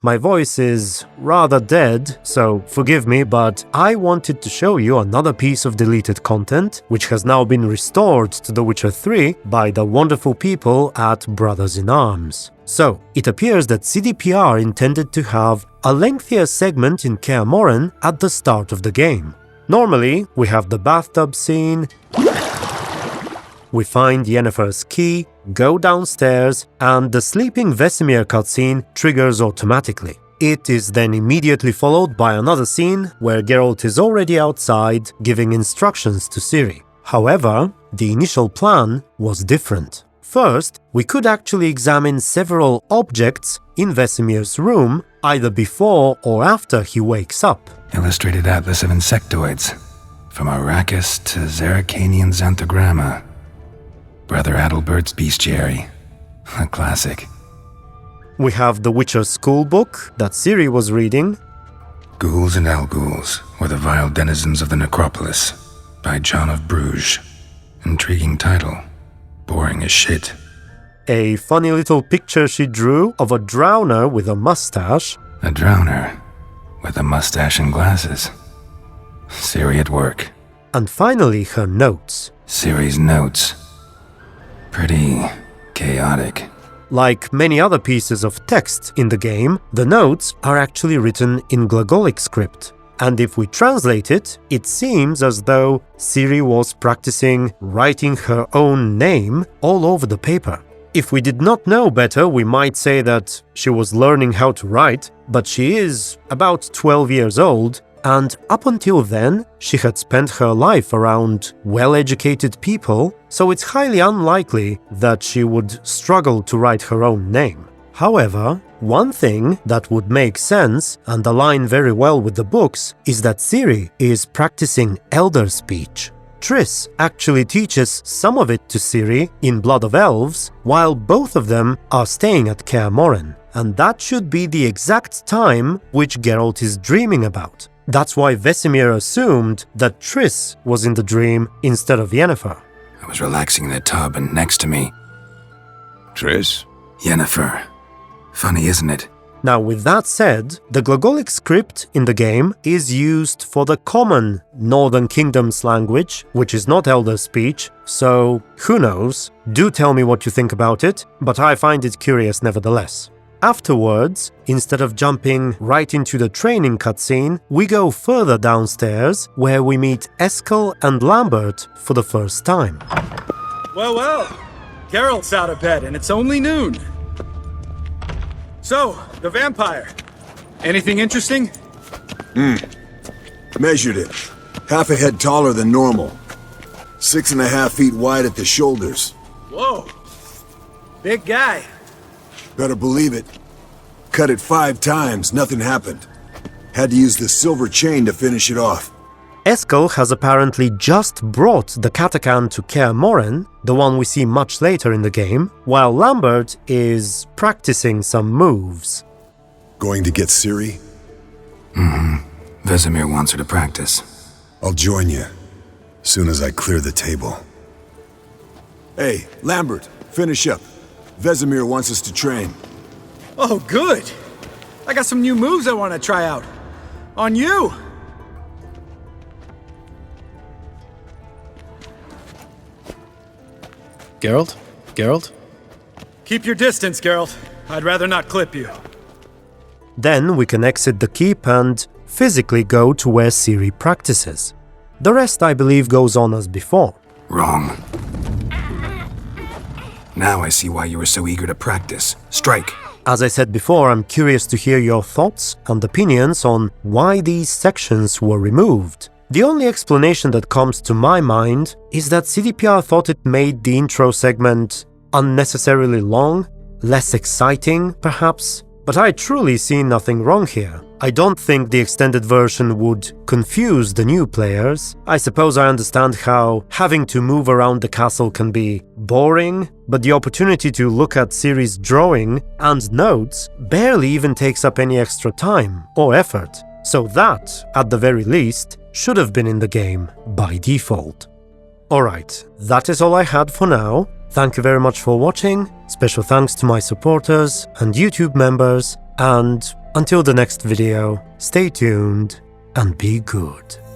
My voice is rather dead, so forgive me, but I wanted to show you another piece of deleted content, which has now been restored to The Witcher 3 by the wonderful people at Brothers in Arms. So, it appears that CDPR intended to have a lengthier segment in Kaer Morhen at the start of the game. Normally, we have the bathtub scene, we find Yennefer's key, go downstairs, and the sleeping Vesemir cutscene triggers automatically. It is then immediately followed by another scene where Geralt is already outside giving instructions to Ciri. However, the initial plan was different. First, we could actually examine several objects in Vesemir's room, either before or after he wakes up. Illustrated Atlas of Insectoids, from Arrakis to Zerrikanian Xanthogramma. Brother Adalbert's Bestiary, a classic. We have the Witcher schoolbook that Ciri was reading. Ghouls and Elghouls were the vile denizens of the necropolis, by John of Bruges. Intriguing title. Boring as shit. A funny little picture she drew of a drowner with a mustache. A drowner with a mustache and glasses. Ciri at work. And finally her notes. Ciri's notes. Pretty chaotic. Like many other pieces of text in the game, the notes are actually written in Glagolic script. And if we translate it, it seems as though Ciri was practicing writing her own name all over the paper. If we did not know better, we might say that she was learning how to write, but she is about 12 years old, and up until then, she had spent her life around well-educated people, so it's highly unlikely that she would struggle to write her own name. However, one thing that would make sense and align very well with the books is that Ciri is practicing Elder speech. Triss actually teaches some of it to Ciri in Blood of Elves, while both of them are staying at Kaer Morhen, and that should be the exact time which Geralt is dreaming about. That's why Vesemir assumed that Triss was in the dream instead of Yennefer. I was relaxing in the tub and next to me... Triss? Yennefer. Funny, isn't it? Now, with that said, the Glagolic script in the game is used for the common Northern Kingdoms language, which is not Elder speech, so who knows? Do tell me what you think about it, but I find it curious nevertheless. Afterwards, instead of jumping right into the training cutscene, we go further downstairs where we meet Eskel and Lambert for the first time. Well, well, Geralt's out of bed and it's only noon. So, the vampire. Anything interesting? Measured it. Half a head taller than normal. 6.5 feet wide at the shoulders. Whoa. Big guy. Better believe it. Cut it 5 times, nothing happened. Had to use the silver chain to finish it off. Eskel has apparently just brought the Katakan to Kaer Morhen, the one we see much later in the game, while Lambert is practicing some moves. Going to get Ciri? Vesemir wants her to practice. I'll join you, soon as I clear the table. Hey, Lambert, finish up. Vesemir wants us to train. Oh, good. I got some new moves I want to try out. On you. Geralt? Geralt? Keep your distance, Geralt. I'd rather not clip you. Then we can exit the keep and physically go to where Ciri practices. The rest, I believe, goes on as before. Wrong. Now I see why you were so eager to practice. Strike! As I said before, I'm curious to hear your thoughts and opinions on why these sections were removed. The only explanation that comes to my mind is that CDPR thought it made the intro segment unnecessarily long, less exciting, perhaps, but I truly see nothing wrong here. I don't think the extended version would confuse the new players. I suppose I understand how having to move around the castle can be boring, but the opportunity to look at Ciri's drawing and notes barely even takes up any extra time or effort. So that, at the very least, should have been in the game by default. Alright, that is all I had for now. Thank you very much for watching, special thanks to my supporters and YouTube members, and Until the next video, stay tuned and be good.